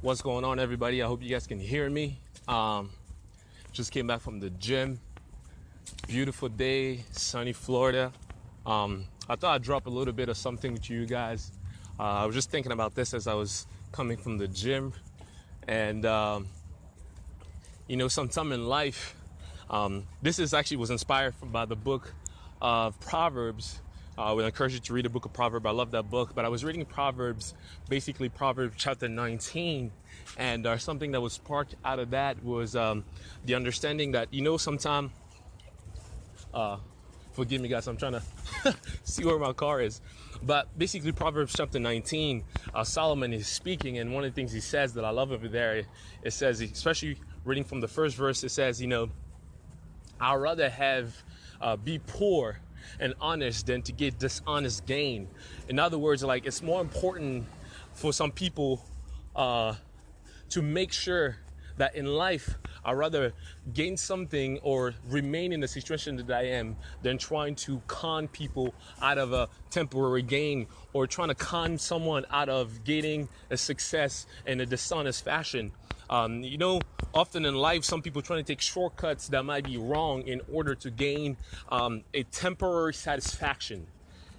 What's going on, everybody? I hope you guys can hear me. Just came back from the gym. Beautiful day, sunny Florida. I thought I'd drop a little bit of something with you guys. I was just thinking about this as I was coming from the gym. And, sometime in life, this was inspired by the book of Proverbs. I would encourage you to read the book of Proverbs. I love that book. But I was reading Proverbs chapter 19. And something that was sparked out of that was the understanding that, sometime, forgive me, guys, I'm trying to see where my car is. But basically, Proverbs chapter 19, Solomon is speaking. And one of the things he says that I love over there, it says, especially reading from the first verse, it says, I'd rather be poor and honest than to get dishonest gain. In other words, like, it's more important for some people to make sure that in life I'd rather gain something or remain in the situation that I am than trying to con people out of a temporary gain or trying to con someone out of gaining a success in a dishonest fashion. Often in life, some people trying to take shortcuts that might be wrong in order to gain a temporary satisfaction.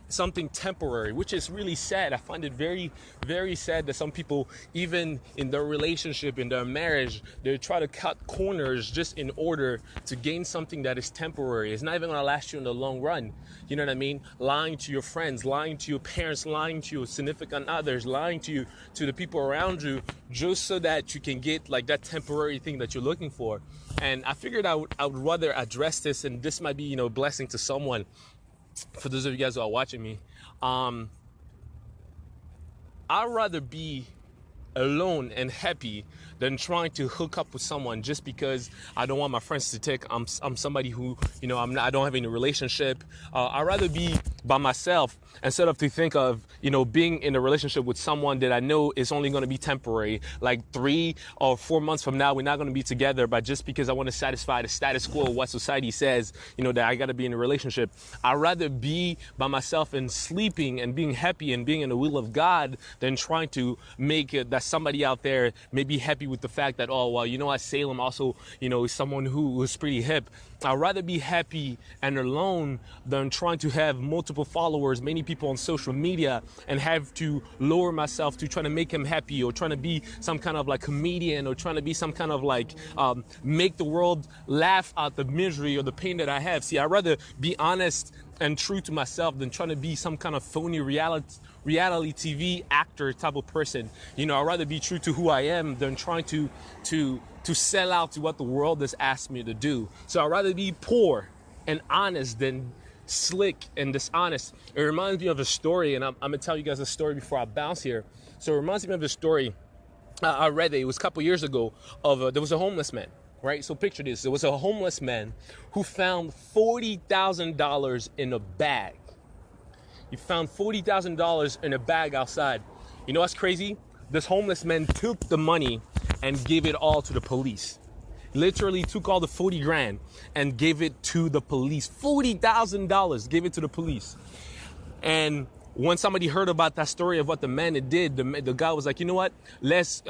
Something temporary, which is really sad. I find it very, very sad that some people, even in their relationship, in their marriage, they try to cut corners just in order to gain something that is temporary. It's not even going to last you in the long run. You know what I mean? Lying to your friends, lying to your parents, lying to your significant others, lying to the people around you, just so that you can get like that temporary thing that you're looking for. And I figured I would rather address this, and this might be, a blessing to someone. For those of you guys who are watching me, I'd rather be alone and happy than trying to hook up with someone just because I don't want my friends to think I'm somebody who, I don't have any relationship. I'd rather be by myself instead of to think of, being in a relationship with someone that I know is only going to be temporary. Like 3 or 4 months from now, we're not going to be together, but just because I want to satisfy the status quo of what society says, that I got to be in a relationship. I'd rather be by myself and sleeping and being happy and being in the will of God than trying to make it that somebody out there may be happy with the fact that, Salem also, is someone who is pretty hip. I'd rather be happy and alone than trying to have multiple followers, many people on social media, and have to lower myself to trying to make them happy or trying to be some kind of like comedian or trying to be some kind of like make the world laugh at the misery or the pain that I have. See, I'd rather be honest and true to myself than trying to be some kind of phony reality TV actor type of person. I'd rather be true to who I am than trying to sell out to what the world has asked me to do. So I'd rather be poor and honest than slick and dishonest. It reminds me of a story, and I'm going to tell you guys a story before I bounce here. So it reminds me of a story. I read it. It was a couple years ago there was a homeless man. Right? So picture this. There was a homeless man who found $40,000 in a bag. He found $40,000 in a bag outside. You know what's crazy? This homeless man took the money and gave it all to the police. Literally took all the 40 grand and gave it to the police. $40,000, gave it to the police. And when somebody heard about that story of what the man did, the guy was like, you know what? Let's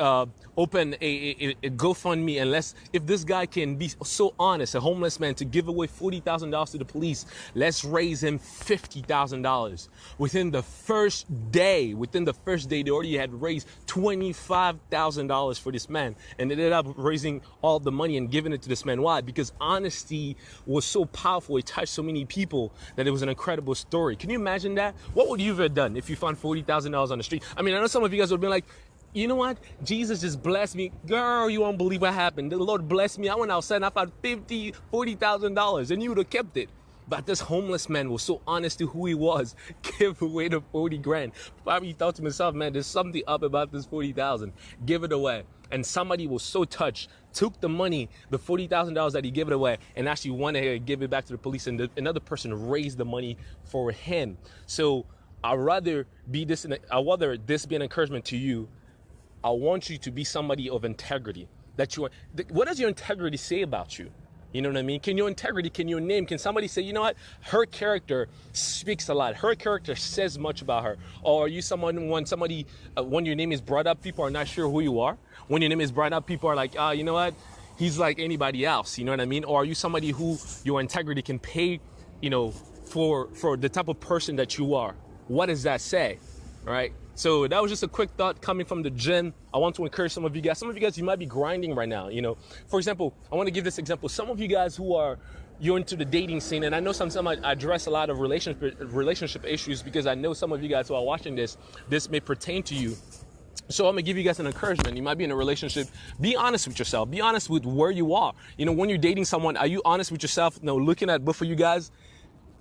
open a GoFundMe, and if this guy can be so honest, a homeless man, to give away $40,000 to the police, let's raise him $50,000. Within the first day, they already had raised $25,000 for this man, and they ended up raising all the money and giving it to this man. Why? Because honesty was so powerful. It touched so many people that it was an incredible story. Can you imagine that? What would you have done if you found $40,000 on the street? I mean, I know some of you guys would be like, you know what? Jesus just blessed me. Girl, you won't believe what happened. The Lord blessed me. I went outside and I found $40,000, and you would have kept it. But this homeless man was so honest to who he was, give away the 40 grand. Probably thought to himself, man, there's something up about this 40,000. Give it away. And somebody was so touched, took the money, the $40,000 that he gave it away, and actually went ahead and gave it back to the police, and another person raised the money for him. So I'd rather this be an encouragement to you. I want you to be somebody of integrity. What does your integrity say about you? You know what I mean? Can your integrity, can your name, can somebody say, you know what? Her character speaks a lot. Her character says much about her. Or are you someone, when your name is brought up, people are not sure who you are? When your name is brought up, people are like, you know what? He's like anybody else. You know what I mean? Or are you somebody who your integrity can pay, you know, for the type of person that you are? What does that say? Right? So that was just a quick thought coming from the gym. I want to encourage some of you guys. Some of you guys, you might be grinding right now. You know, for example, I want to give this example. Some of you guys you're into the dating scene, and I know some I address a lot of relationship issues because I know some of you guys who are watching this may pertain to you. So I'm gonna give you guys an encouragement. You might be in a relationship. Be honest with yourself. Be honest with where you are. You know, when you're dating someone, are you honest with yourself? No, looking at both of you guys,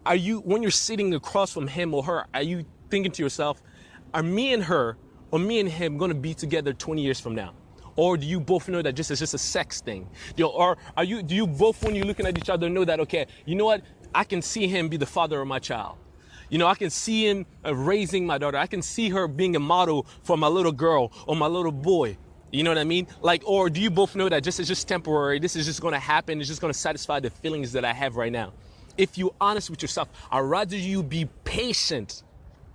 when you're sitting across from him or her, are you thinking to yourself, are me and her or me and him going to be together 20 years from now? Or do you both know that it's just a sex thing? You know, or do you both, when you're looking at each other, know that, okay, you know what? I can see him be the father of my child. You know, I can see him raising my daughter. I can see her being a model for my little girl or my little boy. You know what I mean? Like, or do you both know that it's just temporary? This is just going to happen. It's just going to satisfy the feelings that I have right now. If you're honest with yourself, I'd rather you be patient.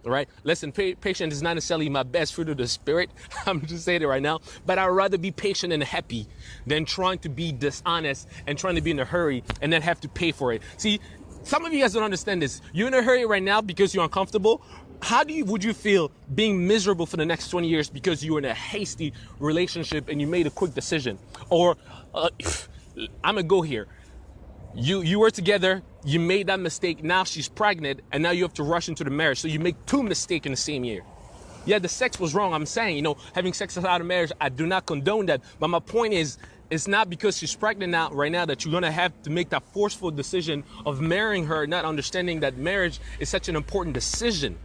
All right. Listen, patience is not necessarily my best fruit of the spirit. I'm just saying it right now. But I'd rather be patient and happy than trying to be dishonest and trying to be in a hurry and then have to pay for it. See, some of you guys don't understand this. You're in a hurry right now because you're uncomfortable. Would you feel being miserable for the next 20 years because you were in a hasty relationship and you made a quick decision? Or I'm going to go here. You were together, you made that mistake, now she's pregnant, and now you have to rush into the marriage. So you make two mistakes in the same year. Yeah, the sex was wrong. I'm saying, you know, having sex outside of marriage, I do not condone that. But my point is, it's not because she's pregnant right now that you're going to have to make that forceful decision of marrying her, not understanding that marriage is such an important decision.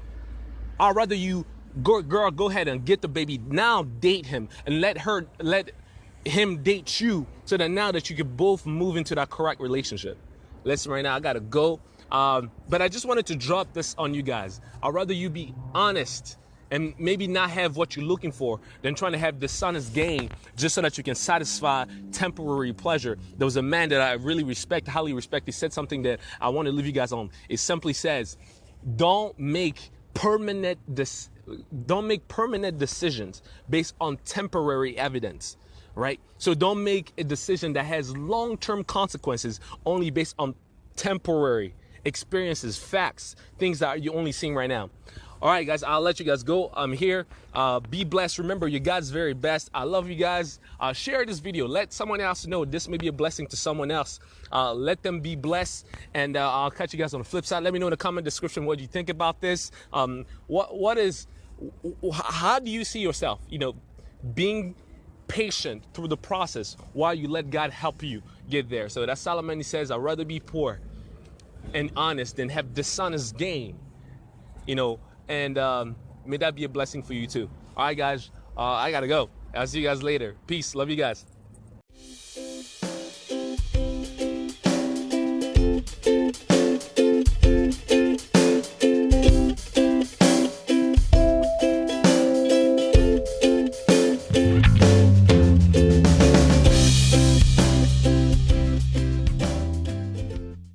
I'd rather you, girl, go ahead and get the baby. Now date him and let him date you so that now that you can both move into that correct relationship. Listen, right now I gotta go, but I just wanted to drop this on you guys. I'd rather you be honest and maybe not have what you're looking for than trying to have dishonest gain just so that you can satisfy temporary pleasure. There was a man that I really respect, highly respect. He said something that I want to leave you guys on. It simply says, don't make permanent decisions based on temporary evidence. Right? So don't make a decision that has long-term consequences only based on temporary experiences, facts, things that you're only seeing right now. All right, guys, I'll let you guys go. I'm here. Be blessed. Remember, you're God's very best. I love you guys. Share this video. Let someone else know this may be a blessing to someone else. Let them be blessed. And I'll catch you guys on the flip side. Let me know in the comment description what you think about this. How do you see yourself, you know, being patient through the process while you let God help you get there? So that's Salem. He says, I'd rather be poor and honest than have dishonest gain, you know, and may that be a blessing for you too. All right, guys, I gotta go. I'll see you guys later. Peace. Love you guys.